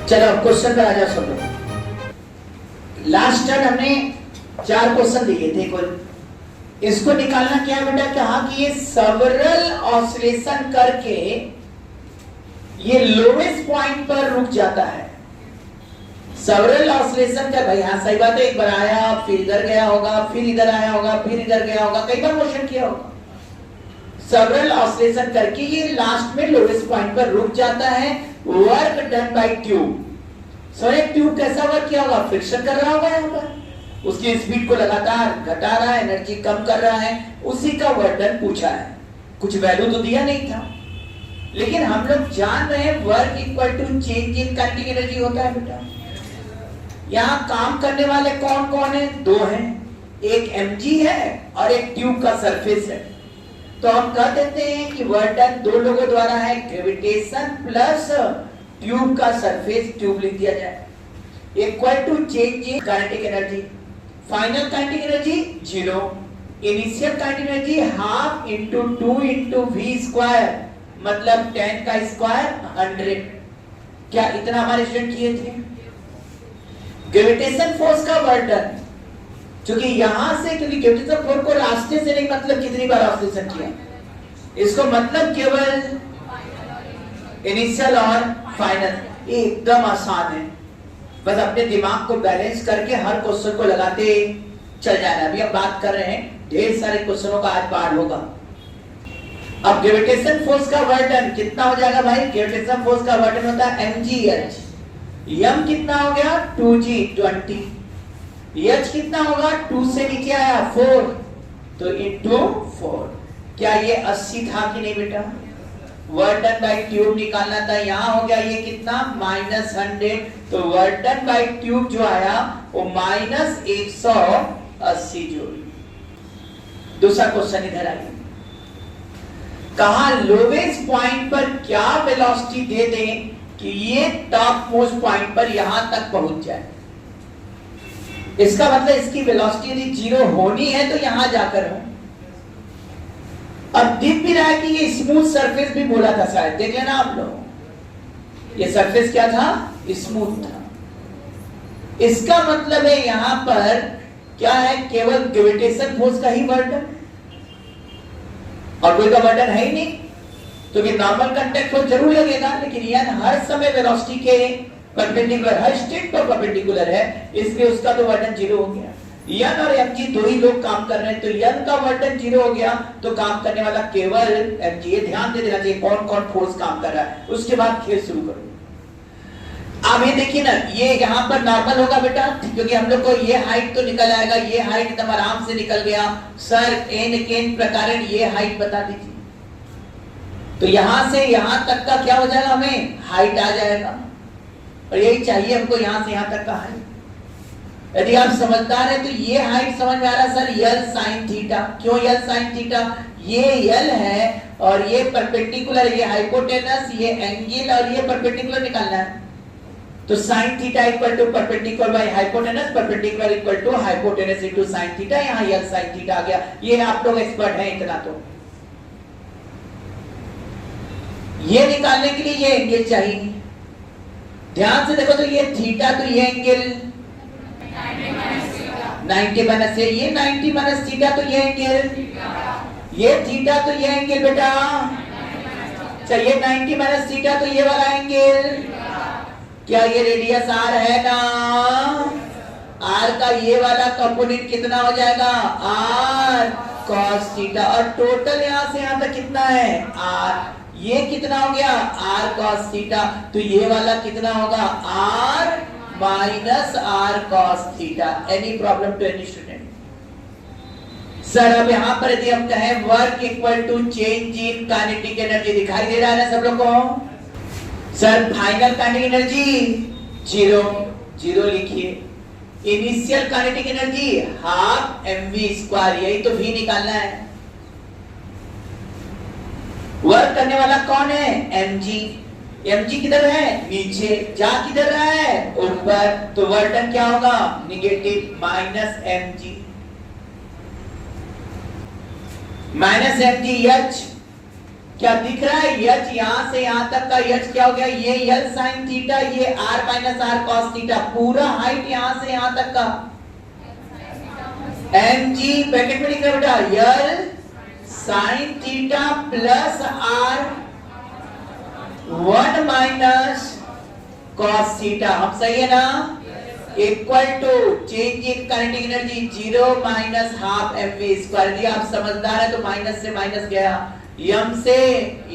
चलो क्वेश्चन पर आ जाओ सब लोग। लास्ट टाइम हमने 4 क्वेश्चन दिए थे कुल। इसको निकालना क्या है बेटा, कहा कि ये सेवरल ऑसिलेशन करके ये लोवेस्ट पॉइंट पर रुक जाता है। सेवरल ऑसिलेशन का भाई, हाँ सही बात है, एक बार आया फिर इधर गया होगा, फिर इधर आया होगा, फिर इधर गया होगा, कई बार मोशन किया होगा। सेवरल ऑसिलेशन करके ये लास्ट में लोवेस्ट पॉइंट पर रुक जाता है। Work done by tube. So एक ट्यूब कैसा वर्क किया होगा, फ्रिक्शन कर रहा होगा यहाँ पर, उसकी स्पीड को लगातार घटा रहा है, एनर्जी कम कर रहा है, उसी का वर्क डन पूछा है। कुछ वैल्यू तो दिया नहीं था, लेकिन हम लोग जान रहे हैं work equal to change in kinetic energy होता है बेटा। यहाँ काम करने वाले कौन कौन है, 2 हैं, एक mg है और एक ट्यूब का सरफेस है। तो हम कह देते हैं कि वर्क डन 2 लोगों द्वारा है, ग्रेविटेशन प्लस ट्यूब का सरफेस, ट्यूब लिख दिया जाए, equal to change in kinetic energy. Final kinetic energy 0, initial kinetic energy half into 2 into v square, मतलब 10 का स्क्वायर 100। क्या इतना हमारे स्टूडेंट किए थे? ग्रेविटेशन फोर्स का वर्क डन, क्योंकि यहां से, क्योंकि ग्रेविटेशन फोर्स को रास्ते से नहीं, मतलब कितनी बार ऑसिलेशन किया, इसको मतलब केवल इनिशियल और फाइनल। एकदम आसान है, बस अपने दिमाग को बैलेंस करके हर क्वेश्चन को लगाते चल जाना। अभी हम बात कर रहे हैं, ढेर सारे क्वेश्चनों का आज पार्ट होगा। अब ग्रेविटेशन फोर्स का वर्क डन कितना हो जाएगा भाई? ग्रेविटेशन फोर्स का वर्क डन होता है mgh। m कितना हो गया 2g 20, h कितना होगा 2 से नीचे आया 4, तो इंटू 4। क्या ये 80 था कि नहीं बेटा? वर्क डन बाय ट्यूब निकालना था, यहां हो गया ये कितना -100, तो वर्क डन बाय ट्यूब जो आया वो -180 जूल। दूसरा क्वेश्चन इधर आइए, कहा लोवेस्ट पॉइंट पर क्या वेलोसिटी दे दें कि ये टॉप मोस्ट पॉइंट पर यहां तक पहुंच जाए। इसका मतलब इसकी वेलोसिटी यदि 0 होनी है तो यहां जाकर हो। अब दिख भी रहा है कि ये स्मूथ सरफेस भी बोला था शायद, देख लेना आप लोग, ये सरफेस क्या था? स्मूथ था। इसका मतलब है यहां पर क्या है, केवल ग्रेविटेशन फोर्स का ही वर्क डन, और कोई का वर्क डन है ही नहीं। तो ये नॉर्मल कांटेक्ट फोर्स जरूर लगेगा, लेकिन यह हर समय वेलोसिटी के परपेंडिकुलर, हर स्टेट पर परपेंडिकुलर है, इसलिए उसका तो वर्क डन 0 हो गया। n और mg 2 ही लोग काम कर रहे हैं, तो n का वर्क डन 0 हो गया, तो काम करने वाला केवल mg। ये ध्यान दे देना चाहिए कौन कौन फोर्स काम कर रहा है। उसके बाद खेल शुरू करो। अब ये देखिए ना, ये यहाँ पर नॉर्मल होगा बेटा, क्योंकि हम लोग को ये हाइट तो निकल आएगा, ये हाइट एकदम आराम से निकल गया। सर n प्रकार ये हाइट बता दीजिए, तो यहां से यहां तक का क्या हो जाएगा, हमें हाइट आ जाएगा, और यही चाहिए हमको, यहां से यहां तक का हाइट। यदि आप समझदार हैं तो ये हाइट समझ में आ रहा है सर, L sin थीटा। क्यों L sin थीटा? ये L है और ये परपेंडिकुलर, ये हाइपोटेनस, ये एंगल और ये परपेंडिकुलर निकालना है। तो sin theta equal to perpendicular by hypotenuse, perpendicular equal to hypotenuse into sin theta. यहाँ L sin थीटा आ गया। ये आप लोग एक्सपर्ट हैं इतना तो। ये निकालने के लिए ये एंगल चाहिए, ध्यान से देखो, तो ये थीटा, तो ये एंगल 90 माइनस से, ये 90 माइनस थीटा, तो ये एंगल, ये थीटा, तो ये एंगल बेटा, चलिए 90 माइनस थीटा, तो ये वाला एंगल, क्या ये रेडियस r है ना? r का ये वाला कंपोनेंट कितना हो जाएगा? r cos थीटा, और टोटल यहां से यहां तक कितना है? r। ये कितना हो गया? r cos थीटा, तो ये वाला कितना होगा? r minus r cos theta. Any problem to any student? Sir अब यहां पर यदि हम कहें work equal to change in kinetic energy, दिखाई दे रहा है ना सब लोग को? सर फाइनल काइनेटिक एनर्जी 0 लिखिए, initial kinetic energy half mv², यही तो v निकालना है। वर्क करने वाला कौन है? mg। mg किधर है? नीचे। जा किधर रहा है? ऊपर। तो वर्क डन क्या होगा? Negative -mg। -mg h क्या दिख रहा है? यच यहां से यहां तक का यच क्या हो गया? ये यल साइन थीटा, ये r minus r cos theta, पूरा हाइट यहां से यहां तक का एम जी ब्रैकेट में लिख रहा बेटा, यल sine theta plus R 1 minus cos theta. हम सही है ना? Equal to change in kinetic energy 0 minus half M V square. यदि आप समझदार है तो माइनस से माइनस गया, यम से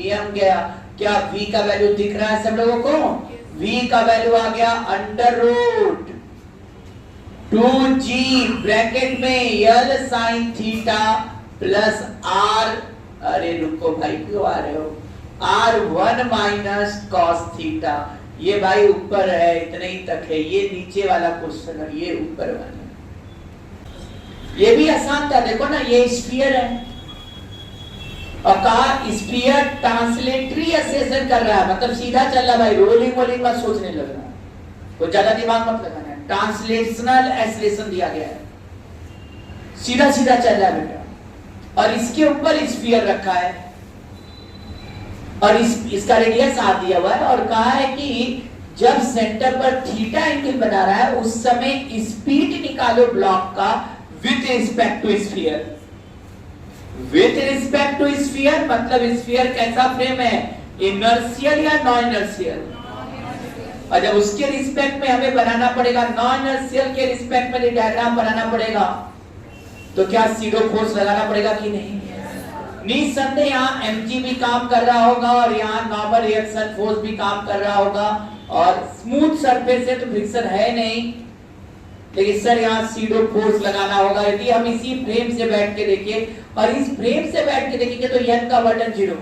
यम गया। क्या v का वैल्यू दिख रहा है सब लोगों को? v का वैल्यू आ गया अंडर रूट 2g ब्रैकेट में यल साइन थीटा प्लस आर, अरे रुको भाई क्यों आ रहे हो, r1 माइनस कॉस थीटा। ये भाई ऊपर है, इतने ही तक है, ये नीचे वाला क्वेश्चन है, ये ऊपर वाला। ये भी आसान था, देखो ना, ये स्फीयर है और कहा स्फीयर ट्रांसलेटरी एसेसन कर रहा है, मतलब सीधा चल रहा है भाई, रोलिंग वोलिंग मत सोचने लग रहा है, तो ज्यादा दिमाग मत लगाना है। ट्रांसलेशनल एसेसन दिया गया है, सीधा सीधा चल रहा है बेटा, और इसके ऊपर स्फीयर रखा है और इसका रेडियस आर दिया हुआ है, और कहा है कि जब सेंटर पर थीटा एंगल बना रहा है उस समय स्पीड निकालो ब्लॉक का with respect to sphere. With respect to sphere मतलब स्फीयर कैसा फ्रेम है, इनर्शियल या नॉन इनर्शियल, और जब उसके रिस्पेक्ट में हमें बनाना पड़ेगा, नॉन इनर्शियल के रिस्पेक्ट में डायग्राम बनाना पड़ेगा, तो क्या सीरो फोर्स लगाना पड़ेगा कि नहीं? निसंदेह यहाँ mg भी काम कर रहा होगा और यहाँ नॉर्मल रिएक्शन फोर्स भी काम कर रहा होगा, और स्मूथ सरफेस है तो फ्रिक्शन है नहीं, लेकिन सर यहाँ सीरो फोर्स लगाना होगा। यदि हम इसी फ्रेम से बैठ के देखें और इस फ्रेम से बैठ के देखेंगे तो n का वर्टन 0,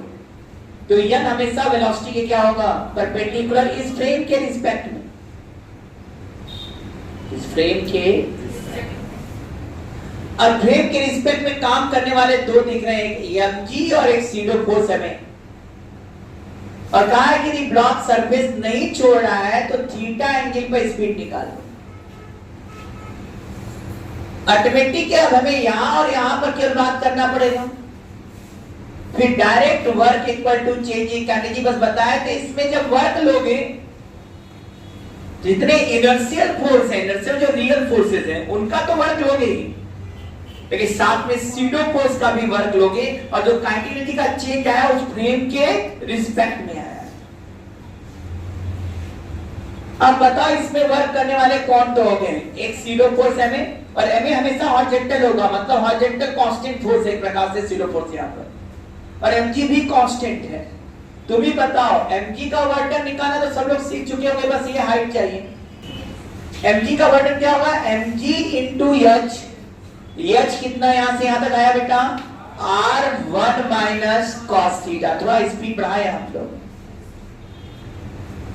तो n हमेशा वेलोसिटी के क्या होगा, परपेंडिकुलर इस फ्रेम के रिस्पेक्ट में, इस फ्रेम के, और फ्रेम के रिस्पेक्ट में काम करने वाले दो दिख रहे हैं, एक mg और एक सीरो फोर्स हमें, और कहा है कि यदि ब्लॉक सरफेस नहीं छोड़ रहा है तो थीटा एंगल पर स्पीड निकालो। ऑटोमेटिक है, अब हमें यहां और यहां पर केवल बात करना पड़ेगा, फिर direct work equal to change in kinetic. बस बताया तो इसमें जब वर्क लोगे, जितने इनर्शियल फोर्स है, इनर्शियल जो रियल फोर्सेस हैं उनका तो वर्क लोगे ही, लेकिन साथ में सीडो फोर्स का भी वर्क लोगे, और जो काइनेटिक एनर्जी का चेंज आया उस फ्रेम के रिस्पेक्ट में आया। अब बताओ इसमें वर्क करने वाले कौन तो हो गए, एक सीडो फोर्स एमए, और एमए हमेशा हॉरिजॉन्टल होगा, मतलब हॉरिजॉन्टल कांस्टेंट फोर्स है एक प्रकार से सीडो फोर्स यहां पर, और एमजी भी कांस्टेंट है। तुम ही बताओ एमजी का वर्टन निकालना तो सब लोग सीख चुके होंगे, बस ये हाइट चाहिए। एमजी का वर्टन क्या होगा, एमजी इंटू एच, एच कितना यहां से यहां तक आया बेटा, r1 माइनस कॉस थीटा। थोड़ा स्पीड बढ़ाए हम लोग,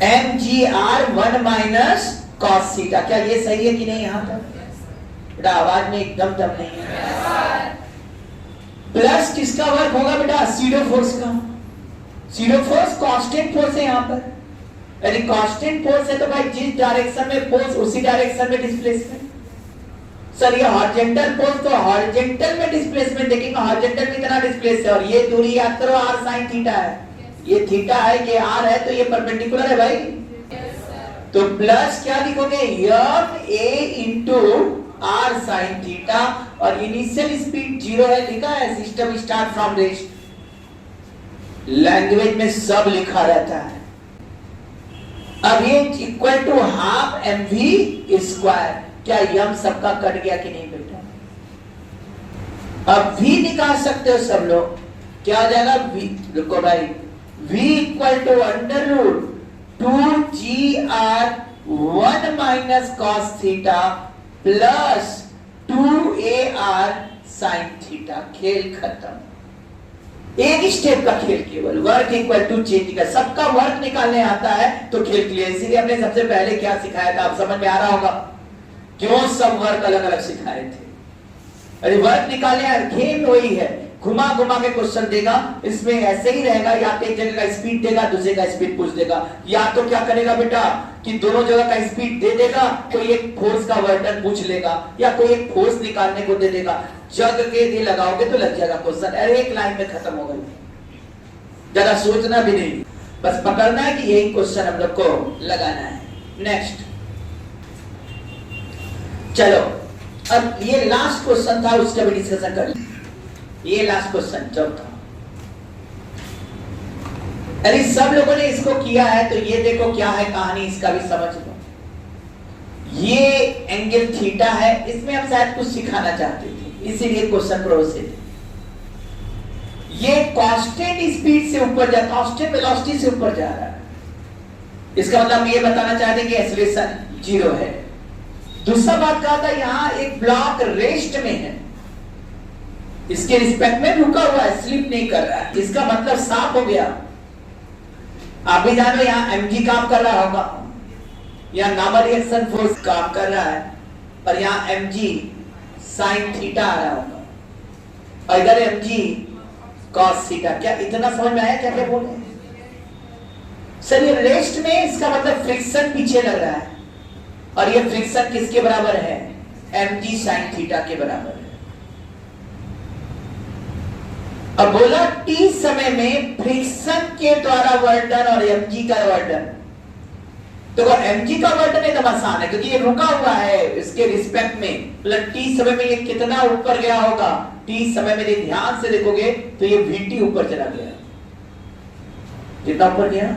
mgr1 माइनस कॉस थीटा। क्या ये सही है कि नहीं? यहां तक बेटा आवाज में एकदम दम नहीं है। प्लस किसका वर्क होगा बेटा, सीडो फोर्स का। सीडो फोर्स कांस्टेंट फोर्स है यहां पर, यदि कांस्टेंट फोर्स है तो भाई जिस डायरेक्शन में फोर्स उसी डायरेक्शन में डिस्प्लेसमेंट। सर ये हॉरिजॉन्टल फोर्स तो हॉरिजॉन्टल में डिस्प्लेसमेंट देखेंगे, हॉरिजॉन्टल में इतना डिस्प्लेस है, और ये दूरी याद करो r sin थीटा है, ये थीटा है, ये r है, तो ये परपेंडिकुलर है भाई। तो प्लस क्या लिखोगे, m a into r sin theta, और इनिशियल स्पीड 0 है, लिखा है system start from rest. Language में सब लिखा रहता है। अब ये equal to half mv square. क्या यम सबका कट गया कि नहीं बेटा? अब v निकाल सकते हो सब लोग, क्या हो जाएगा v, रुको भाई, v equal to under root 2gr1 minus cos theta plus 2ar sin theta. खेल खत्म, एक स्टेप का खेल, केवल वर्क इक्वल टू चेंज का, सबका वर्क निकालने आता है तो खेल क्लियर। इसीलिए हमने सबसे पहले क्या सिखाया था, आप समझ में आ रहा होगा क्यों सब वर्क अलग अलग सिखाए थे। अरे वर्क निकालने यार, खेल वही है, घुमा घुमा के क्वेश्चन देगा, इसमें ऐसे ही रहेगा, या तो एक जगह का स्पीड देगा, दूसरे का स्पीड पूछ देगा, या तो क्या करेगा बेटा कि दोनों जगह का स्पीड दे देगा, कोई एक फोर्स का वर्टन पूछ लेगा, या कोई एक फोर्स निकालने को दे देगा। जग के दे लगाओगे तो लग जाएगा क्वेश्चन, अरे एक लाइन में खत्म हो गई। ज्यादा सोचना भी नहीं, बस पकड़ना है कि यही क्वेश्चन हम लोग को लगाना है। नेक्स्ट चलो, अब ये लास्ट क्वेश्चन था, उसका भी डिस्कशन कर लिया। ये लास्ट क्वेश्चन चौथा, अरे सब लोगों ने इसको किया है, तो ये देखो क्या है कहानी, इसका भी समझ लो। ये एंगल थीटा है, इसमें हम शायद कुछ सिखाना चाहते थे, इसीलिए क्वेश्चन प्रोसेस। ये कांस्टेंट स्पीड से ऊपर जा, कांस्टेंट वेलोसिटी से ऊपर जा रहा है, इसका मतलब ये बताना चाहते कि एक्सेलरेशन 0 है। दूसरा बात कहा था यहां एक ब्लॉक रेस्ट में है, इसके रिस्पेक्ट में रुका हुआ है, स्लिप नहीं कर रहा है, इसका मतलब साफ हो गया। आप भी जानो यहां mg काम कर रहा होगा, यहां नॉर्मल रिएक्शन फोर्स काम कर रहा है, और यहां mg sin थीटा आ रहा होगा, और इधर mg cos थीटा। क्या इतना समझ में आया क्या क्या बोल रहे हैं सर? ये रेस्ट में, इसका मतलब फ्रिक्शन पीछे लग रहा है, और ये फ्रिक्शन किसके बराबर है? mg sin थीटा के बराबर है। अब बोला t समय में फ्रिक्शन के द्वारा वर्डन और mg का वर्डन, तो mg का वर्डन एकदम आसान है क्योंकि ये रुका हुआ है इसके रिस्पेक्ट में, मतलब t समय में ये कितना ऊपर गया होगा, t समय में ध्यान से देखोगे तो ये vt ऊपर चला गया। कितना ऊपर गया?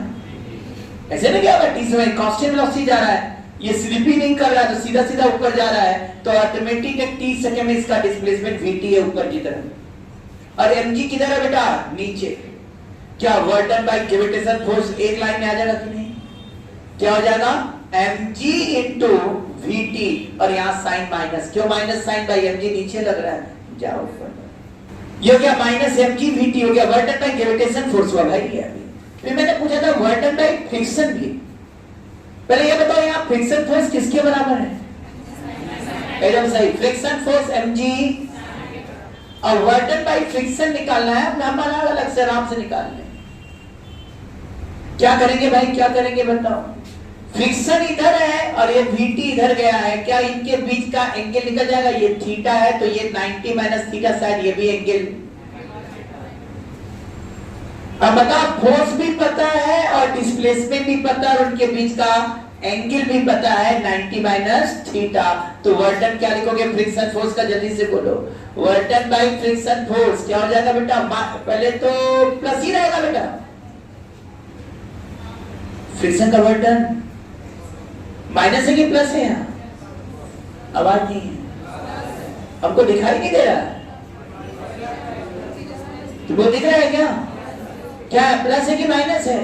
ऐसे नहीं गया, t समय कांस्टेंट वेलोसिटी जा रहा है, ये स्लिप ही नहीं कर रहा है, तो सीधा सीधा ऊपर जा रहा है, तो ऑटोमेटिक t सेकंड में इसका डिस्प्लेसमेंट vt है ऊपर की तरफ, और mg किधर है बेटा? नीचे। क्या वर्डन बाय ग्रेविटेशन फोर्स एक लाइन में आ जाएगा कि नहीं? क्या हो जाएगा? mg इंटू vt, और यहां साइन माइनस, क्यों माइनस साइन बाय mg? नीचे लग रहा है, जाओ ऊपर। ये हो गया माइनस mg vt, हो गया वर्डन बाय ग्रेविटेशन फोर्स हुआ भाई ये अभी। फिर मैंने पूछा था वर्डन बाय फ्रिक्शन भी, पहले ये बताओ यहां फ्रिक्शन फोर्स किसके बराबर है? एकदम सही, फ्रिक्शन फोर्स mg, और वर्डन बाय फ्रिक्शन निकालना है, हम अलग से आराम से निकाल लें। क्या करेंगे भाई, क्या करेंगे बताओ? फ्रिक्शन इधर है और ये vt इधर गया है, क्या इनके बीच का एंगल निकल जाएगा? ये थीटा है तो ये 90 माइनस थीटा, शायद ये भी एंगल। अब बताओ, फोर्स भी पता है और डिस्प्लेसमेंट भी पता है और उनके बीच का एंगल भी पता है 90 माइनस थीटा, तो वर्डन क्या लिखोगे फ्रिक्शन फोर्स का? जल्दी से बोलो, वर्डन बाय फ्रिक्शन फोर्स क्या हो जाएगा बेटा? पहले तो प्लस ही रहेगा बेटा, फ्रिक्शन का वर्डन माइनस है कि प्लस है? यहाँ आवाज नहीं है, हमको दिखाई नहीं दे रहा, तुमको दिख रहा है क्या? क्या प्लस है कि माइनस है?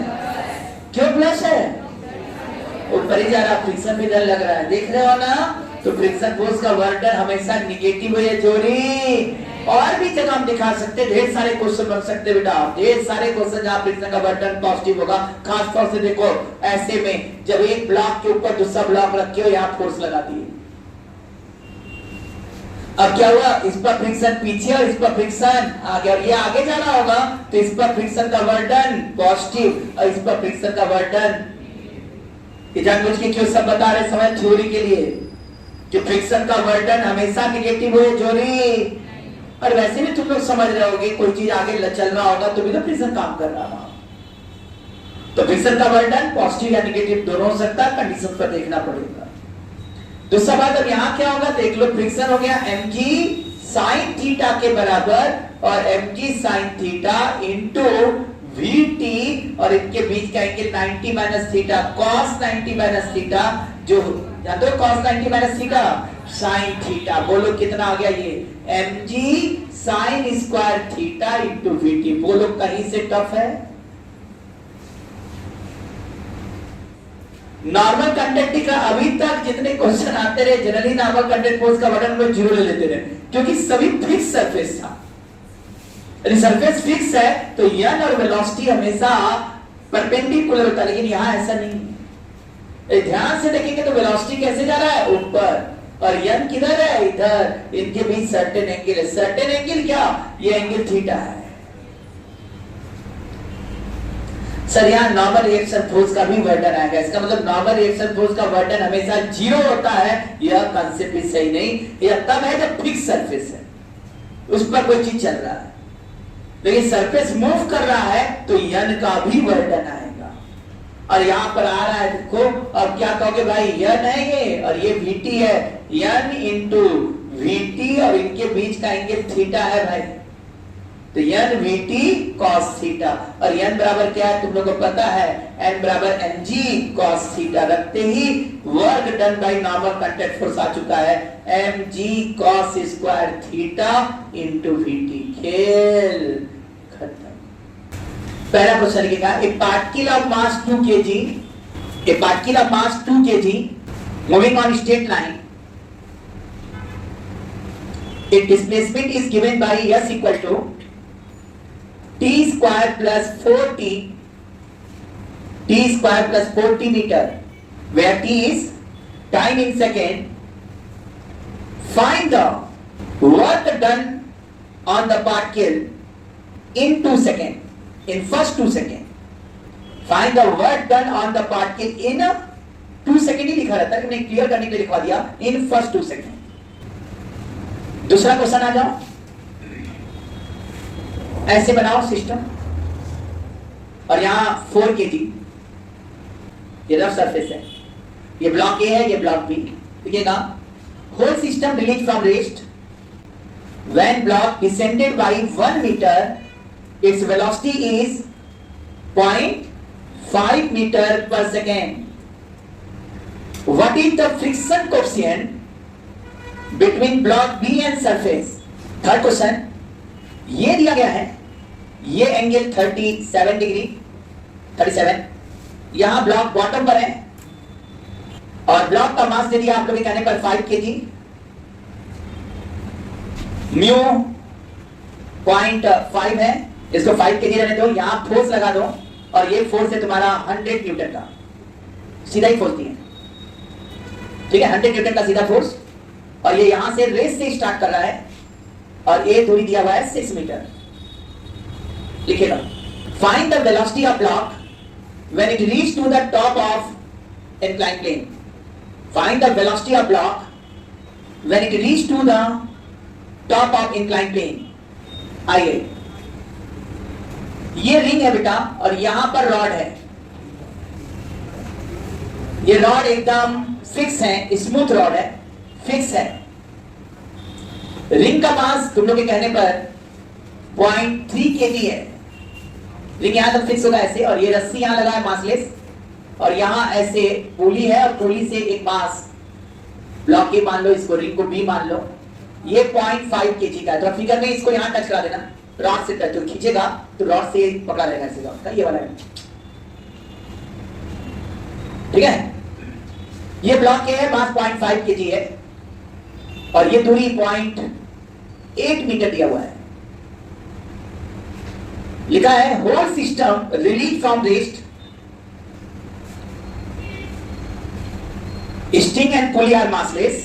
क्यों प्लस है? ऊपर ही जा रहा, फ्रिक्शन भी डर लग रहा है, देख रहे हो ना? तो फ्रिक्शन फोर्स का वर्डन हमेशा निगेटिव है जोड़ी। और भी जगह हम दिखा सकते, ढेर सारे क्वेश्चन बन सकते बेटा, ढेर सारे क्वेश्चन जहां फ्रिक्शन का वर्डन पॉजिटिव होगा। खास तौर से देखो ऐसे में जब एक ब्लॉक के ऊपर दूसरा ब्लॉक रखे हो, यहां फोर्स लगा दिए, अब क्या हुआ? इस पर फ्रिक्शन पीछे और इस पर फ्रिक्शन आगे, और ये आगे जाना होगा तो इस पर फ्रिक्शन का वर्डन पॉजिटिव और इस पर फ्रिक्शन का वर्डन। ये जानबूझ के क्यों सब बता रहे समय थ्योरी के लिए कि फ्रिक्शन का वर्डन हमेशा निगेटिव हो जोड़ी। और वैसे भी तुम लोग समझ रहे होगे, कोई चीज आगे चलना होगा तो भी तो फ्रिक्शन काम कर रहा है, तो फ्रिक्शन का वर्डन पॉजिटिव या निगेटिव दोनों हो सकता है, कंडीशन पर देखना पड़ेगा। दूसरा बात, अब यहां क्या होगा देख लो, फ्रिक्शन हो गया mg sin थीटा के बराबर, और mg sin theta into vt, और इनके बीच का angle 90 minus theta cos 90 minus theta, जो जानते हो cos 90 minus theta sin theta. बोलो कितना आ गया ये? mg sin square theta into vt। बोलो कहीं से टफ है? नॉर्मल कंडक्टिंग का अभी तक जितने क्वेश्चन आते रहे, जनरली नॉर्मल कंडक्ट फोर्स का वर्डन लोग 0 ले लेते रहे, क्योंकि सभी फिक्स सरफेस था। यदि सरफेस फिक्स है तो यन और वेलोसिटी हमेशा परपेंडिकुलर होता है, लेकिन यहां ऐसा नहीं। ध्यान से देखेंगे तो वेलोसिटी कैसे जा रहा है? ऊपर, और यन किधर है? इधर। इनके बीच सर्टेन एंगल है, सर्टेन एंगल क्या? ये एंगल थीटा है। सर यहाँ नॉर्मल रिएक्शन फोर्स का भी वर्डन आएगा, इसका मतलब नॉर्मल रिएक्शन फोर्स का वर्डन हमेशा 0 होता है, यह कांसेप्ट भी सही नहीं। यह तब है जब फिक्स सरफेस है, उस पर कोई चीज चल रहा है। तो ये सरफेस मूव कर रहा है तो यन का भी वर्क डन आएगा। और यहां पर आ रहा है देखो, अब क्या कहोगे भाई, यन है ये और ये वीटी है, यन इंटू वीटी और इनके बीच का एंगल थीटा है भाई, तो यन वीटी कॉस थीटा। और यन बराबर क्या है तुम लोगों को पता है, एन बराबर एन जी कॉस थीटा। रखते ही work done by normal contact force आ चुका है, M G cos square theta into VT. खेल खत्म। पहला क्वेश्चन लिखेगा, a particle of mass 2 kg, a particle of mass 2 kg moving on straight line, its displacement is given by s equal to t square plus 4t, t square plus 4t meter, where t is time in second. Find the work done on the particle in 2 seconds, in first 2 seconds. Find the work done on the particle in 2 seconds ही लिखा रहता है, मैंने clear करने के लिए लिखवा दिया in first 2 seconds. दूसरा क्वेश्चन आ जाओ, ऐसे बनाओ सिस्टम और यहां 4 kg ये रफ सरफेस है, ये ब्लॉक ए है, ये ब्लॉक बी। देखिएगा, whole system release from rest when block descended by 1 metre, its velocity is 0.5 metre पर second. What is the friction coefficient between block B and surface. Third question, ये दिया गया है, ये angle 37 degree, 37, यहां block bottom पर है और ब्लॉक का मास दे दिया आप लोग के कहने पर 5 kg, म्यू 0.5 है, इसको 5 kg रहने दो, यहां फोर्स लगा दो और ये फोर्स है तुम्हारा 100 न्यूटन का, सीधा ही फोर्स दिए, ठीक है, 100 न्यूटन का सीधा फोर्स। और ये यहां से रेस से स्टार्ट कर रहा है और ये दूरी दिया हुआ है 6 मीटर। लिखेगा, find the velocity of block when it reach to the top of incline plane. Find the velocity of block when it reach to the top of incline plane. आइए, ये रिंग है बेटा और यहां पर रॉड है, ये रॉड एकदम फिक्स है, स्मूथ रॉड है, फिक्स है। रिंग का मास तुम लोग के कहने पर 0.3 kg है, रिंग यहां तक फिक्स होगा ऐसे, और ये रस्सी यहां लगा है मासलेस, और यहां ऐसे पुली है और पुली से एक मास ब्लॉक ए मान लो, इसको रिंग को बी मान लो, ये 0.5 kg का है। तो फिगर में इसको यहां टच करा देना, रॉड से टच, खींचेगा तो रॉड से पकड़ा रहेगा ऐसे रॉड का, ये वाला है, ठीक है। ये ब्लॉक ए है, मास 0.5 kg है और ये दूरी 0.8 मीटर दिया हुआ है। लिखा है, whole system release from rest, string and pulley are massless,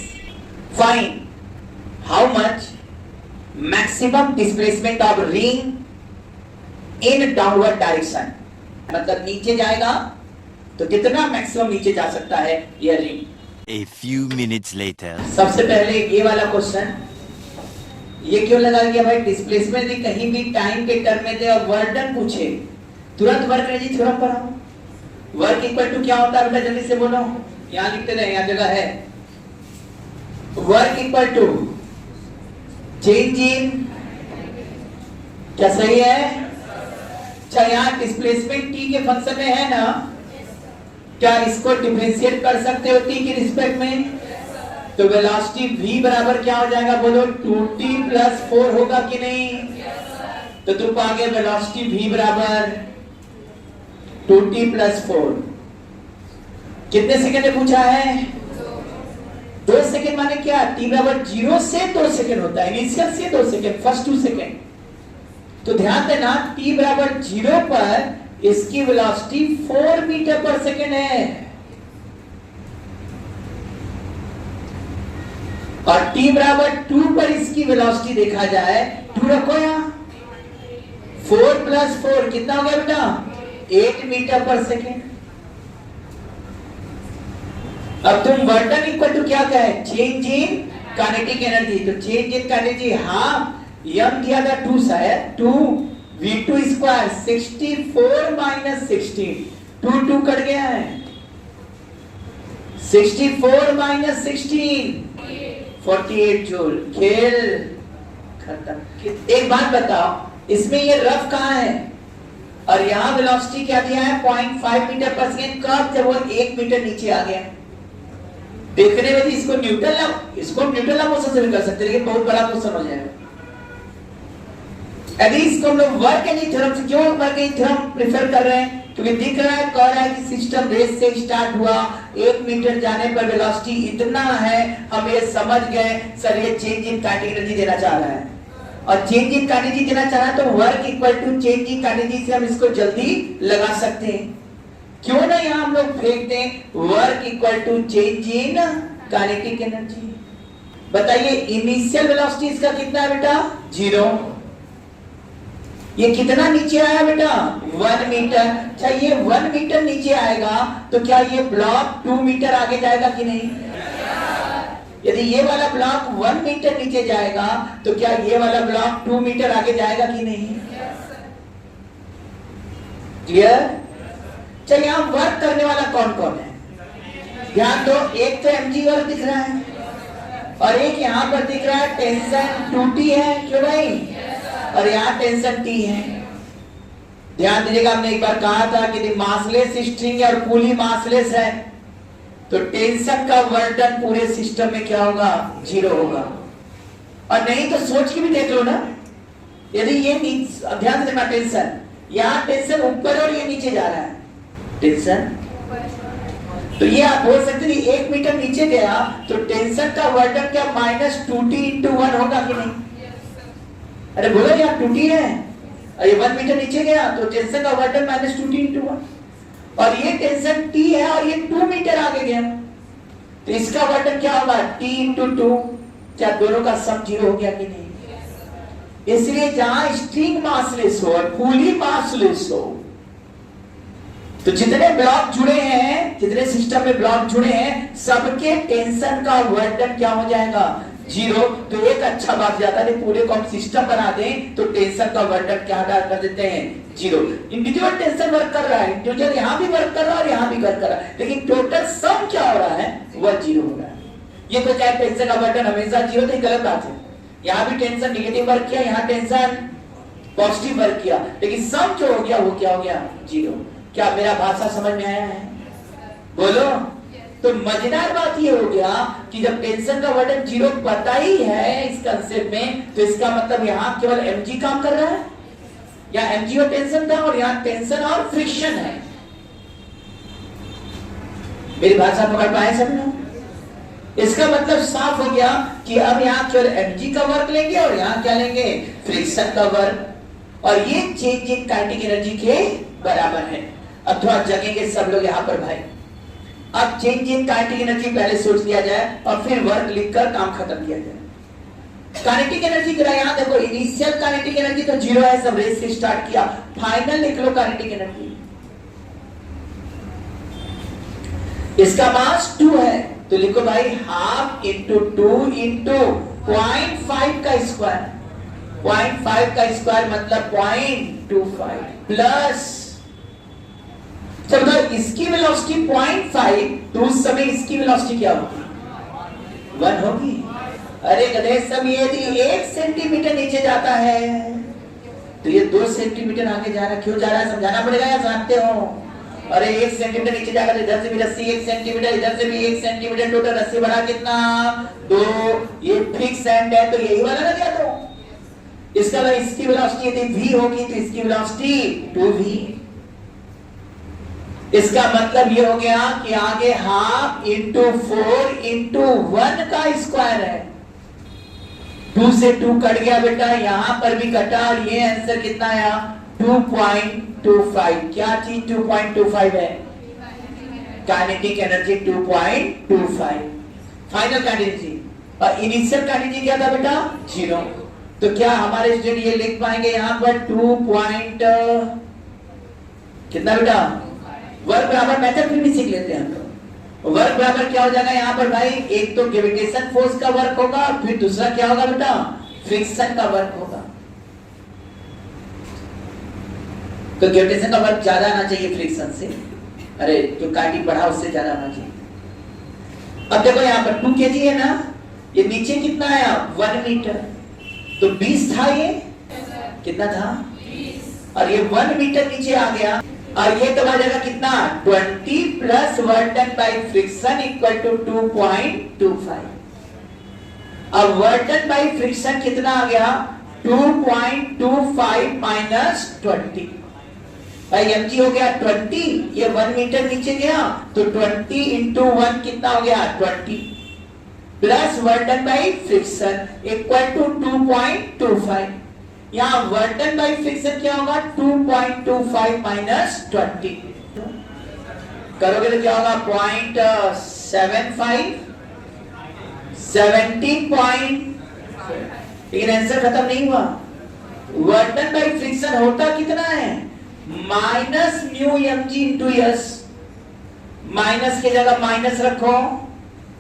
find how much maximum displacement of ring in downward direction. मतलब नीचे जाएगा तो कितना मैक्सिमम नीचे जा सकता है ये ring. A few minutes later. सबसे पहले ये वाला क्वेश्चन, ये क्यों लगा गया भाई, डिस्प्लेसमेंट भी कहीं भी टाइम के टर्म में दे और वर्क डन पूछे, तुरंत वर्क रही थ्योरम पर आओ। वर्क इक्वल टू क्या होता है बेटा, जल्दी से बोलो, यहां लिखते रहे, यहां जगह है। Work equal to change in, क्या सही है? अच्छा, यहां डिस्प्लेसमेंट टी के फंक्शन में है ना, क्या इसको डिफरेंशिएट कर सकते हो टी की रिस्पेक्ट में? तो वेलोसिटी v बराबर क्या हो जाएगा बोलो, 2t प्लस 4 होगा कि नहीं? तो तुम पाओगे वेलोसिटी v बराबर 2t प्लस 4। कितने सेकंड में पूछा है? 2 सेकंड माने क्या? t बराबर 0 से 2 सेकंड होता है, इनिशियल से 2 सेकंड, फर्स्ट 2 सेकंड। तो ध्यान देना, t बराबर 0 पर इसकी वेलोसिटी 4 मीटर पर सेकेंड है और t बराबर 2 पर इसकी वेलोसिटी देखा जाए, 2 रखो यहां, 4 प्लस 4 कितना हो गया बेटा? 8 मीटर पर सेकेंड। अब तुम वर्क डन इक्वल टू क्या कहे, चेंज इन काइनेटिक एनर्जी। तो चेंज इन काइनेटिक, हाँ यम दिया था 2 शायद, 2 v2 स्क्वायर 64 माइनस 16, 2 कट गया है, 64 माइनस 16 48 जूल। खेल खत्म। एक बात बताओ, इसमें ये रफ कहां है और यहां वेलोसिटी क्या दिया है 0.5 मीटर पर सेकेंड। कब? जब वो 1 मीटर नीचे आ गया। देखने में इसको न्यूटन मोशन से भी कर सकते, लेकिन बहुत बड़ा क्वेश्चन हो जाएगा। यदि इसको हम लोग वर्क एनी थ्योरम से, क्यों वर्क एनी थ्योरम प्रेफर कर रहे हैं? क्योंकि दिख रहा है, कह रहा है कि सिस्टम रेस से स्टार्ट हुआ, 1 मीटर जाने पर वेलोसिटी इतना है, हम ये समझ गए सर ये चेंज इन काइनेटिक एनर्जी देना चाह रहा है, और चेंज इन काइनेटिक देना चाह रहा है तो work equal to change in kinetic से हम इसको जल्दी लगा सकते हैं। क्यों ना यहां हम लोग फेंक दें work equal to change in kinetic energy. बताइए इनिशियल वेलोसिटी इसका कितना है बेटा? 0। ये कितना नीचे आया बेटा? 1 मीटर। अच्छा ये 1 मीटर नीचे आएगा तो क्या ये ब्लॉक 2 मीटर आगे जाएगा कि नहीं? यदि ये वाला ब्लॉक 1 मीटर नीचे जाएगा तो क्या ये वाला ब्लॉक 2 मीटर आगे जाएगा कि नहीं? क्लियर? चलिए यहां वर्क करने वाला कौन कौन है? ध्यान दो, एक तो mg वर्क दिख रहा है और एक यहां पर दिख रहा है टेंशन 2t है। क्यों भाई? और यहाँ टेंशन T है। ध्यान दीजिएगा, हमने एक बार कहा था कि मासलेस स्ट्रिंग और पुली मासलेस है तो टेंशन का वर्डन पूरे सिस्टम में क्या होगा? 0 होगा। और नहीं तो सोच के भी देख लो ना, यदि ये ध्यान से देखना, टेंशन यहाँ टेंशन ऊपर और ये नीचे जा रहा है, टेंशन तो ये आप बोल सकते हैं 1 मीटर नीचे गया तो टेंशन का वर्डन क्या -2t × 1 होगा कि नहीं? अरे बोलो यार 2t है और ये 1 मीटर नीचे गया तो टेंशन का वर्डन -2t × 1 और ये टेंशन T है और ये 2 मीटर आगे गया तो इसका वर्डन क्या होगा? T × 2। क्या दोनों का सम 0 हो गया कि नहीं? इसलिए जहां स्ट्रिंग मासलेस हो और पुली मासलेस हो तो जितने ब्लॉक जुड़े हैं, जितने सिस्टम में ब्लॉक जुड़े हैं, सबके टेंशन का वर्डन क्या हो जाएगा? 0। तो एक अच्छा बात जाता है, पूरे को हम सिस्टम बना दें तो टेंशन का वर्डन क्या कर देते हैं? 0। इंडिविजुअल टेंशन वर्क कर रहा है, इंडिविजुअल यहां भी वर्क कर रहा है और यहां भी वर्क कर रहा है, लेकिन टोटल सम क्या हो रहा है? वह 0 हो रहा है। ये तो क्या टेंशन का वर्डन हमेशा 0 तो गलत बात है। यहां भी टेंशन नेगेटिव वर्क किया, यहां टेंशन पॉजिटिव वर्क किया, लेकिन सम जो हो गया वो क्या हो गया? 0। क्या मेरा भाषा समझ में आया है? बोलो। तो मजेदार बात ये हो गया कि जब टेंशन का वर्डन 0 पता ही है इस कंसेप्ट में, तो इसका मतलब यहां केवल mg काम कर रहा है, या mg और टेंशन था और यहां टेंशन और फ्रिक्शन है। मेरी भाषा पकड़ पाए सब लोग? इसका मतलब साफ हो गया कि अब यहां केवल mg का वर्क लेंगे और यहां क्या लेंगे? फ्रिक्शन का वर्क, और ये चेंज इन काइनेटिक एनर्जी के बराबर है। अब थोड़ा जगेंगे सब लोग यहां पर भाई। अब चेंज इन काइनेटिक एनर्जी पहले सोच लिया जाए और फिर वर्क लिखकर काम खत्म किया जाए। काइनेटिक एनर्जी जरा यहां देखो, इनिशियल काइनेटिक एनर्जी तो 0 है, सब रेस से स्टार्ट किया। फाइनल लिख लो काइनेटिक एनर्जी, इसका मास 2 है तो लिखो भाई 1/2 × 2 × 0.5 का स्क्वायर। 0.5 का स्क्वायर मतलब 0.25 प्लस, चलो इसकी वेलोसिटी 0.5 तो उस समय इसकी वेलोसिटी क्या होगी? 1 होगी। अरे गधे सब, ये 1 सेंटीमीटर नीचे जाता है तो ये 2 सेंटीमीटर आगे जा रहा है। क्यों जा रहा है समझाना पड़ेगा या जानते हो? अरे 1 सेंटीमीटर नीचे जाएगा तो इधर से भी रस्सी 1 सेंटीमीटर, इधर से भी 1 सेंटीमीटर, टोटल रस्सी बढ़ा कितना? 2। ये फिक्स एंड है तो यही वाला लग गया। तो इसका मतलब इसकी वेलोसिटी यदि v होगी तो इसकी वेलोसिटी 2v। इसका मतलब ये हो गया कि आगे 1/2 × 4 × 1 का स्क्वायर है। 2 से 2 कट गया बेटा, यहां पर भी कटा और ये आंसर कितना आया? 2.25। क्या चीज 2.25 है? Kinetic energy 2.25 final kinetic energy. और इनिशियल काइनेटिक एनर्जी क्या था बेटा? 0। तो क्या हमारे स्टूडेंट ये लिख पाएंगे यहां पर 2. कितना बेटा? वर्क बराबर मेथड फिर भी सीख लेते हैं हम लोग। वर्क बराबर क्या हो जाएगा यहां पर भाई? एक तो ग्रेविटेशन फोर्स का वर्क होगा, फिर दूसरा क्या होगा बेटा? फ्रिक्शन का वर्क होगा। तो ग्रेविटेशन का वर्क ज्यादा आना चाहिए फ्रिक्शन से, अरे जो काइनेटिक बढ़ा उससे ज्यादा आना चाहिए। अब देखो यहाँ पर 2 kg है ना, ये नीचे कितना आया 1 मीटर, तो 20 था, ये कितना था 20, और ये 1 मीटर नीचे आ गया, और ये तो आ जाएगा कितना 20 plus work done by friction equal to 2.25। अब वर्क डन बाय फ्रिक्शन कितना आ गया 2.25 माइनस 20, भाई mg हो गया 20, ये 1 मीटर नीचे गया तो 20 इंटू 1 कितना हो गया 20 plus work done by friction equal to 2.25। यहाँ वर्क डन बाय फ्रिक्शन क्या होगा 2.25 माइनस 20, करोगे तो क्या होगा 0.75 70 लेकिन आंसर खत्म नहीं हुआ। वर्क डन बाय फ्रिक्शन होता कितना है minus mu mg into yes, minus के जगह माइनस रखो,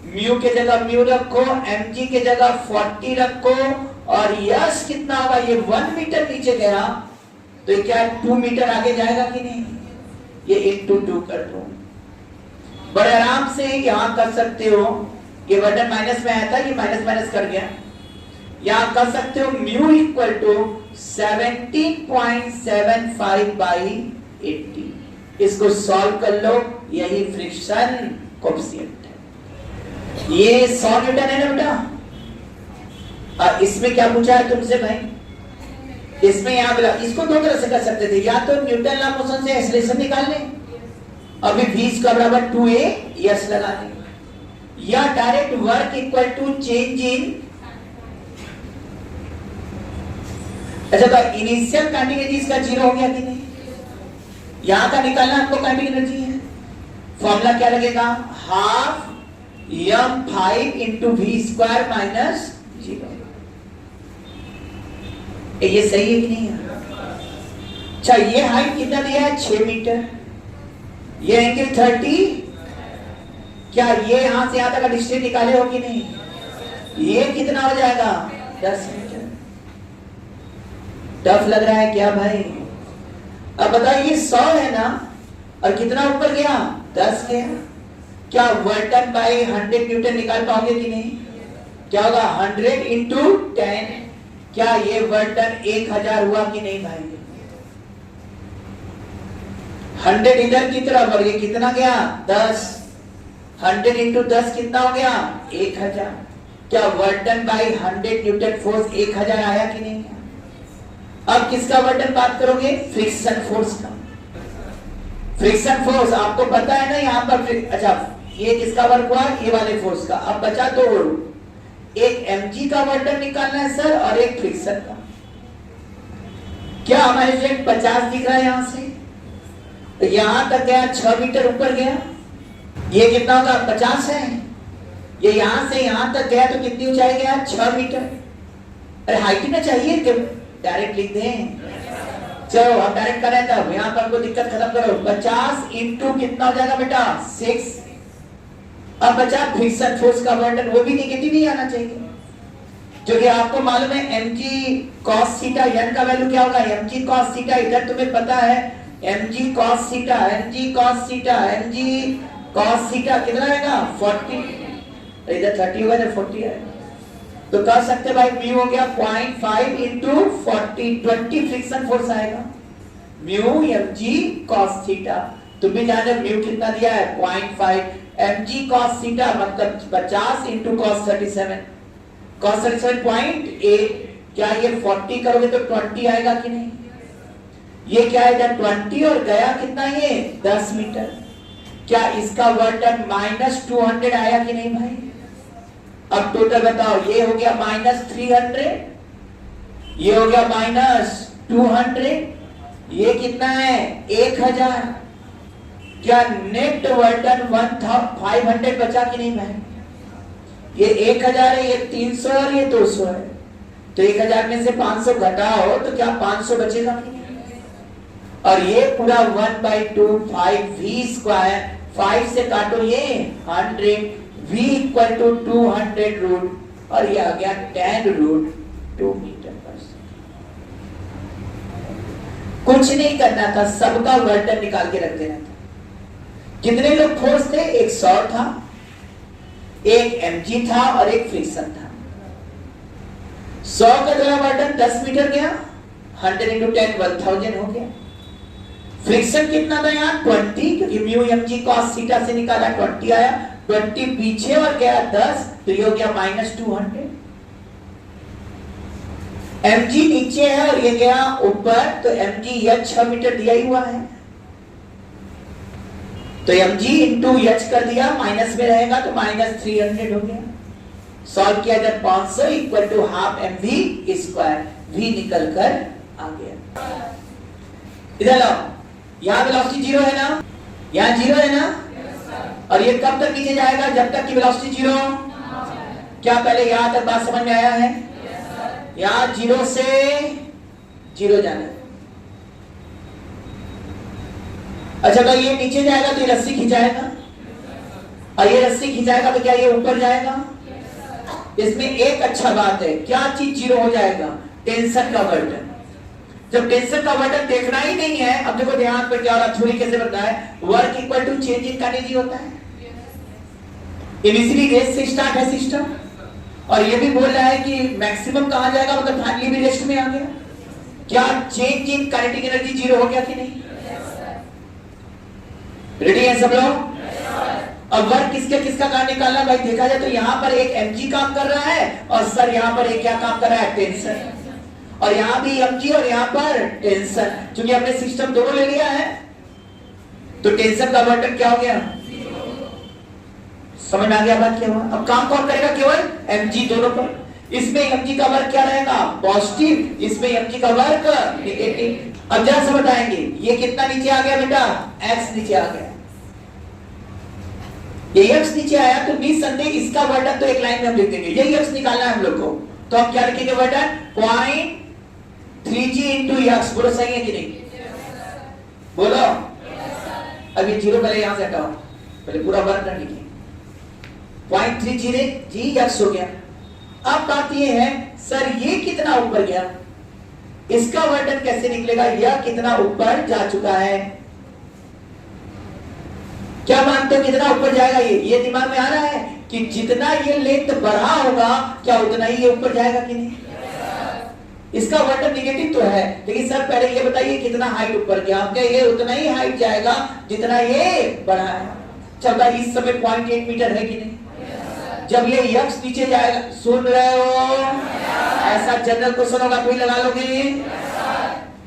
म्यू के जगह म्यू रखो, mg के जगह 40 रखो, और यस कितना होगा ये 1 मीटर नीचे गया तो ये क्या 2 मीटर आगे जाएगा कि नहीं, ये इंटू 2 कर दो, बड़े आराम से यहां कर सकते हो, ये बटन माइनस में आया था, ये माइनस माइनस कर गया, यहां कर सकते हो म्यू इक्वल टू 17.75 बाई 80, इसको सॉल्व कर लो, यही फ्रिक्शन कोएफिशिएंट है। ये 100 न्यूटन है ना बेटा, और इसमें क्या पूछा है तुमसे भाई, इसमें यहां बोला, इसको दो तरह से कर सकते थे, या तो न्यूटन लॉ मोशन से एक्सेलरेशन निकाल लें, अभी v का बराबर 2a यस लगा दें, या direct work equal to change in, अच्छा तो इनिशियल काइनेटिक एनर्जी इसका 0 हो गया कि नहीं, यहां का निकालना आपको काइनेटिक एनर्जी है, फॉर्मूला क्या लगेगा half m5 into v square minus 0, ये सही है कि नहीं है? अच्छा ये हाइट कितना दिया है 6 मीटर, ये एंगल 30, क्या ये यहां से यहां तक का डिस्टेंस निकाले हो कि नहीं, ये कितना हो जाएगा 10 मीटर। टफ लग रहा है क्या भाई, अब बताइए ये 100 है ना, और कितना ऊपर गया 10 गया, क्या वर्क डन बाय 100 न्यूटन निकाल पाओगे कि नहीं, क्या होगा 100 इंटू 10, क्या ये वर्क डन 1000 हुआ कि नहीं भाई, 100 इधर की तरफ, और ये कितना गया 10, 100 इंटू 10 कितना हो गया 1000, क्या work done bye 100 Newton force 1000 आया कि नहीं। अब किसका वर्क डन बात करोगे फ्रिक्शन फोर्स का, फ्रिक्शन फोर्स आपको पता है ना यहाँ पर, अच्छा ये किसका वर्क हुआ ये वाले फोर्स का, अब बचा दो, एक mg का वर्क डन निकालना है सर और एक फ्रिक्शन का, क्या हमारे जेट 50 दिख रहा है यहां से, तो यहां तक गया 6 मीटर ऊपर गया, ये कितना होगा 50 है, ये यहां से यहां तक गया तो कितनी ऊंचाई गया 6 मीटर, अरे हाइट ही ना चाहिए कि डायरेक्ट लिख दें, चलो हम डायरेक्ट कर रहे हैं, तब यहां पर कोई दिक्कत खत्म करो, 50 इंटू कितना हो जाएगा बेटा 6, अब बचा फ्रिक्शन फोर्स का वर्क डन, वो भी नेगेटिव ही आना चाहिए, जो कि आपको मालूम है mg cos थीटा, n का वैल्यू क्या होगा mg cos थीटा, इधर तुम्हें पता है mg cos theta, mg cos theta, mg cos theta कितना आएगा 40, इधर 30 होगा इधर 40 है, तो कह सकते भाई म्यू हो गया 0.5 इंटू 40, 20 फ्रिक्शन फोर्स आएगा, म्यू mg cos थीटा, तुम भी जान रहे म्यू कितना दिया है 0.5, mg cos थीटा मतलब 50 इंटू cos 37, cos 37.8, क्या ये 40 करोगे तो 20 आएगा कि नहीं, ये क्या है 20 और गया कितना ये 10 मीटर, क्या इसका वर्क डन -200 आया कि नहीं भाई, अब टोटल बताओ, ये हो गया -300, ये हो गया -200, ये कितना है 1000, क्या नेट वर्क डन 1500 बचा कि नहीं भाई, ये 1000 है, ये 300 और ये 200 है, तो 1000 में से 500 घटाओ तो क्या 500 बचेगा कि नहीं, और ये पूरा 1/2 5v स्क्वायर, 5 से काटो ये 100, v इक्वल टू 200 रूट, और ये आ गया 10 रूट 2 मीटर पर सेकंड। कुछ नहीं करना था, सबका वर्क डन निकाल के रख देना था। कितने लोग फोर्स थे? एक 100 था, एक mg था और एक फ्रिक्शन था। 100 का द्वारा वर्क डन 10 मीटर गया, 100 into 10 1000 हो गया। फ्रिक्शन कितना था यहाँ? 20, क्योंकि म्यू mg cos थीटा से निकाला 20 आया, 20 पीछे और गया 10, तो ये हो गया -200। mg नीचे है और ये गया ऊपर, तो mg यह 6 मीटर दिया ही हुआ है, तो mg इंटू h कर दिया, माइनस में रहेगा तो -300 हो गया। सॉल्व किया जब 500 equal to half mv square, v निकल कर आ गया। इधर लाओ, यहां वेलोसिटी 0 है ना, यहां 0 है ना, और ये कब तक नीचे जाएगा? जब तक कि वेलोसिटी 0। क्या पहले यहां तक बात समझ में आया है? यहां 0 से 0 जाना है। अच्छा भाई, ये नीचे जाएगा तो ये रस्सी खिंचाएगा, और ये रस्सी खिंचाएगा तो क्या ये ऊपर जाएगा? इसमें एक अच्छा बात है, क्या चीज 0 हो जाएगा? टेंशन का वर्डन। जब टेंशन का वर्डन देखना ही नहीं है, अब देखो ध्यान पर क्या हो रहा, थ्योरी कैसे बनता है? Work equal to change in energy होता है। इनिशियली रेस्ट से स्टार्ट है सिस्टम, और ये भी बोल रहा है कि मैक्सिमम कहां जाएगा, मतलब फाइनली भी रेस्ट में आ गया। क्या चेंज इन काइनेटिक एनर्जी 0 हो गया कि नहीं? रेडी है सब लोग? अब वर्क किसके किसका काम निकालना भाई? देखा जाए तो यहां पर एक mg काम कर रहा है, और सर यहां पर एक क्या काम कर रहा है? टेंशन। और यहां भी mg और यहां पर टेंशन। क्योंकि हमने सिस्टम दोनों ले लिया है, तो टेंशन का वर्क क्या हो गया? समझ में आ गया बात क्या हुआ? अब काम कौन करेगा? केवल mg दोनों पर। इसमें mg का वर्क क्या रहेगा? पॉजिटिव, इसमें mg का वर्क नेगेटिव। अब जरा से बताएंगे, ये कितना नीचे आ गया बेटा? x नीचे आ गया। ये x नीचे आया तो निसंदेह इसका वर्डन तो एक लाइन में हम लिख देंगे, यही x निकालना है हम लोग को। तो हम क्या लिखेंगे वर्डन? 0.3g into x। बोलो सही है कि नहीं? बोलो। अब ये 0 पहले यहां से हटाओ, पहले पूरा वर्डन लिखिए। 0.3g x हो गया। अब बात ये है, सर ये कितना ऊपर गया, इसका वर्डन कैसे निकलेगा? यह कितना ऊपर जा चुका है? क्या मानते हो कितना ऊपर जाएगा? ये दिमाग में आ रहा है कि जितना ये लेंथ बढ़ा होगा, क्या उतना ही ये ऊपर जाएगा कि नहीं? इसका वर्डन नेगेटिव तो है, लेकिन सर पहले ये बताइए कितना हाइट ऊपर गया? क्या ये उतना ही हाइट जाएगा जितना ये बढ़ा है? चलता इस समय 0.8 मीटर है कि नहीं? जब ये x नीचे जाएगा, सुन रहे हो? ऐसा जनरल क्वेश्चन होगा तो ही लगा लोगे?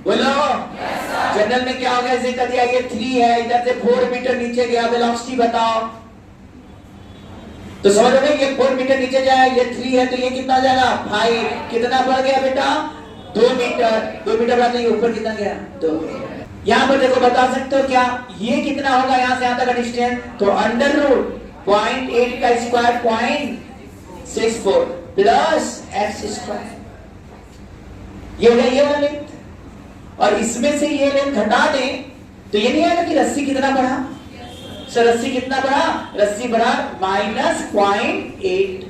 बोलो। जनरल में क्या होगा? ऐसे कर दिया, ये 3 है, इधर से 4 मीटर नीचे गया, वेलोसिटी बताओ। तो समझ रहे, ये 4 मीटर नीचे जाए, ये 3 है, तो ये कितना जाएगा? 5। कितना बढ़ गया बेटा? 2 मीटर। 2 मीटर बाद ये ऊपर कितना गया? 2। यहां पर देखो, बता सकते हो क्या ये कितना होगा यहां से यहां तक का डिस्टेंस? तो अंडर रूट 0.8 का स्क्वायर 0.64 प्लस x स्क्वायर, ये हो गया ये वाला लेंथ। और इसमें से ये लेंथ घटा दें तो ये नहीं आएगा कि रस्सी कितना बढ़ा? सर रस्सी कितना बढ़ा? रस्सी बढ़ा -0.8।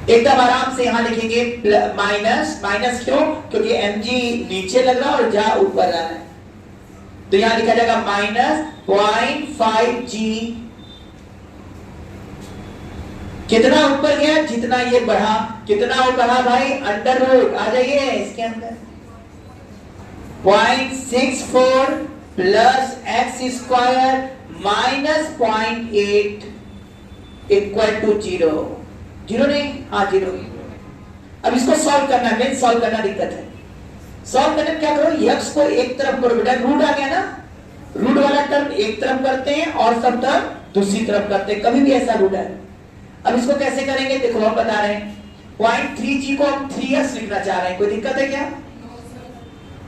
एकदम आराम से यहां लिखेंगे माइनस। माइनस क्यों? क्योंकि mg नीचे लग रहा और जा ऊपर रहा है, तो यहां लिखा जाएगा -0.5g। कितना ऊपर गया? जितना ये बढ़ा। कितना बढ़ा भाई? अंडर रूट, आ जाइए इसके अंदर, 0.64 plus x square minus 0.8 equal to 0। 0 नहीं, हाँ 0। अब इसको सॉल्व करना है, सॉल्व करना दिक्कत है। सॉल्व करने में क्या करो, x को एक तरफ करो बेटा, रूट आ गया ना, रूट वाला टर्म एक तरफ करते हैं और सब टर्म दूसरी तरफ करते हैं, कभी भी ऐसा रूट है। अब इसको कैसे करेंगे देखो, हम बता रहे हैं 0.3g को हम 3x लिखना चाह रहे हैं, कोई दिक्कत है क्या?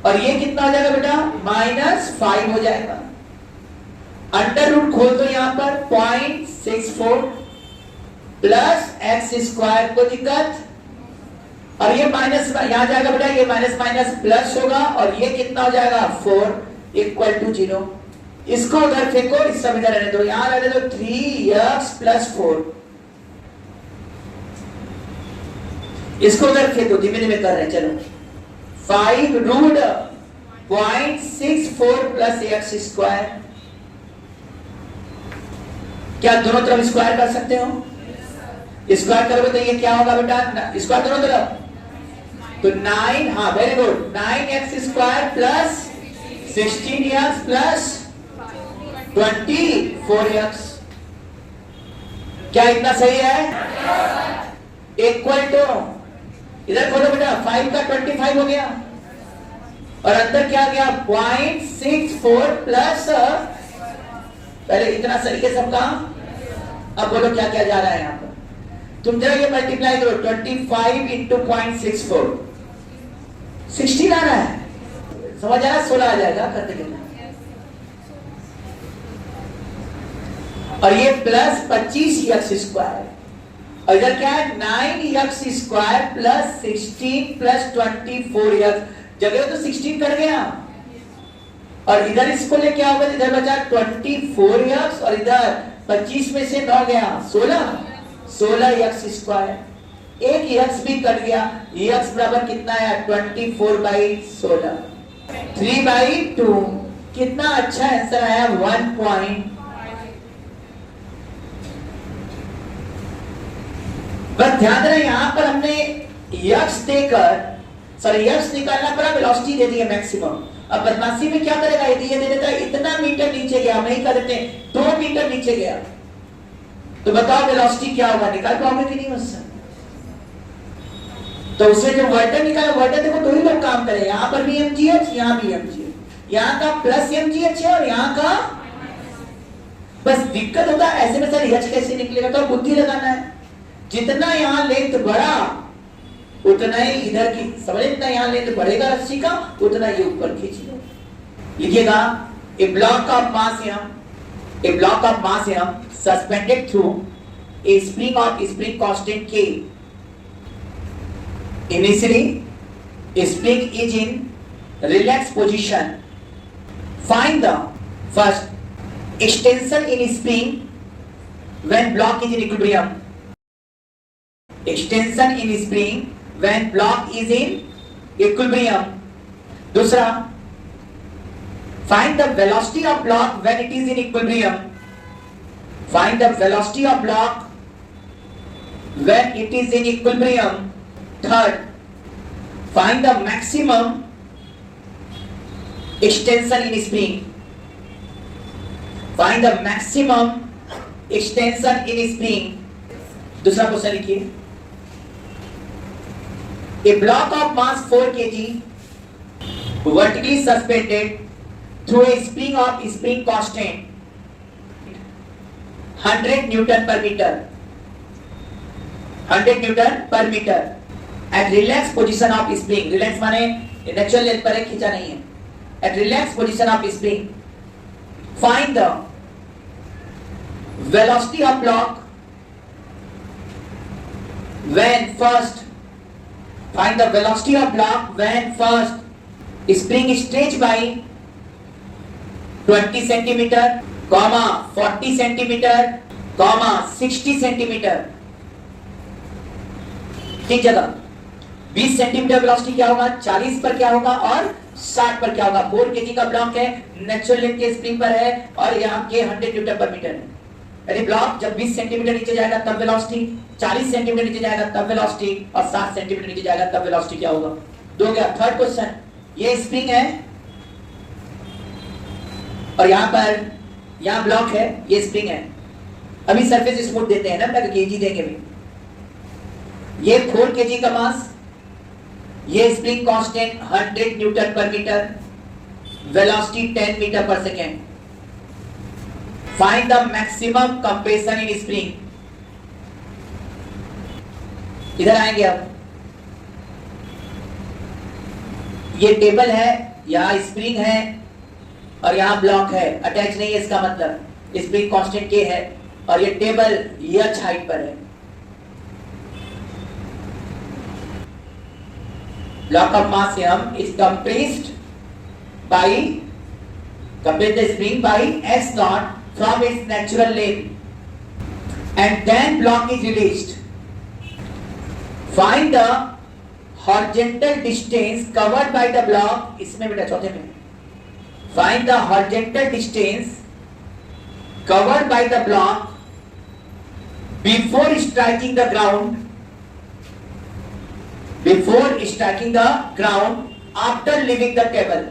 और ये कितना हो जाएगा बेटा? -5 हो जाएगा। अंडर रूट खोल दो यहां पर 0.64 प्लस x स्क्वायर, कोई दिक्कत? और ये माइनस यहां जाएगा बेटा, ये माइनस माइनस प्लस होगा, और ये कितना हो जाएगा? 4 इक्वल टू 0। इसको उधर फेंको, इस समय इधर रहने दो, यहां रहने दो 3x प्लस 4। इसको उधर फेंको, धीमे धीमे कर रहे हैं, चलो 5 रूट 0.64 प्लस एक्स स्क्वायर। क्या दोनों तरफ स्क्वायर कर सकते हो? स्क्वायर करोगे तो ये क्या होगा बेटा? स्क्वायर दोनों तरफ तो 9, हाँ very good, 9x square plus 16x plus 24x। क्या इतना सही है? इक्वल टू, इधर खोलो बेटा, 5 का 25 हो गया और अंदर क्या गया? 0.64 प्लस, पहले इतना सही है सबका। अब बोलो क्या क्या जा रहा है यहां पर? तुम जरा ये मल्टीप्लाई करो, 25 इंटू 0.64 16 आ रहा है, समझ आ रहा है? 16 आ जाएगा करते कितना, और ये प्लस 25x स्क्वायर, और इधर क्या है? 9x square plus 16 plus 24x। जगह तो 16 कर गया और इधर इसको लेके आओगे, इधर बचा 24x और इधर 25 में से 9 गया 16x स्क्वायर। एक x भी कट गया, x बराबर कितना है? 24/16, 3/2। कितना अच्छा आंसर आया, 1 पॉइंट। बस ध्यान देना, यहां पर हमने x देकर, सॉरी x निकालना पड़ा, वेलोसिटी दे दी है मैक्सिमम। अब बदमाशी में क्या करेगा? यदि ये दे देता है इतना मीटर नीचे गया, हम नहीं कर देते 2 मीटर नीचे गया, तो बताओ वेलोसिटी क्या होगा? निकाल पाओगे कि नहीं उससे? तो उससे जो वर्टर निकाला, वर्टर देखो दो ही लोग काम करें, यहां पर भी mgh, यहां भी mgh, यहां का प्लस mgh है और यहां का, बस दिक्कत होता है ऐसे में सर h कैसे निकलेगा? तो बुद्धि लगाना है, जितना यहां लेंथ बढ़ा उतना ही इधर की, समझ, इतना यहां लेंथ बढ़ेगा रस्सी का, उतना ये ऊपर खींच लो। लिखिएगा, ए ब्लॉक ऑफ मास यहां, a block of mass suspended through a spring of spring constant K. Initially, a spring is in relaxed position. Find the first extension in spring when block is in equilibrium. Extension in spring when block is in equilibrium. दूसरा, find the velocity of block when it is in equilibrium. Find the velocity of block when it is in equilibrium. Third, find the maximum extension in spring. Find the maximum extension in spring. दूसरा question लिखिए, a block of mass 4 kg vertically suspended through a spring of spring constant 100 Newton per meter, 100 Newton per meter at relaxed position of spring. Relax माने natural length पर है, खींचा नहीं है। At relaxed position of spring, find the velocity of block when first, find the velocity of block when first spring is stretched by 20 centimetre, 40 centimetre, 60 centimetre. ठीक जगह 20 centimetre velocity क्या होगा, 40 पर क्या होगा और 60 पर क्या होगा। 4 केजी का ब्लॉक है, नेचुरल लेंथ के स्प्रिंग पर है और यहाँ के 100 न्यूटन पर मीटर है। यदि ब्लॉक जब 20 सेंटीमीटर नीचे जाएगा तब वेलोसिटी, 40 सेंटीमीटर नीचे जाएगा तब वेलोसिटी और 60 सेंटीमीटर नीचे जाएगा तब वेलोसिटी क्या होगा। दो गया। थर्ड क्वेश्चन, ये स्प्रिंग है और यहाँ ब्लॉक है, ये स्प्रिंग है। अभी सरफेस स्मूथ देते हैं ना, मैं केजी देंगे भी। ये 4 केजी का मास, ये स्प्रिंग कांस्टेंट 100 न्यूटन पर मीटर, वेलोसिटी 10 मीटर पर second. Find the maximum compression in spring. इधर आएंगे अब, ये टेबल है, यहां स्प्रिंग है और यहां ब्लॉक है, अटैच नहीं है, इसका मतलब स्प्रिंग कांस्टेंट के है और ये टेबल h हाइट पर है। Block of mass m is compressed the spring by s naught from its natural length and then block is released. Find the horizontal distance covered by the block, इसमें बेटा चौथे में, find the horizontal distance covered by the block before striking the ground, before striking the ground after leaving the table.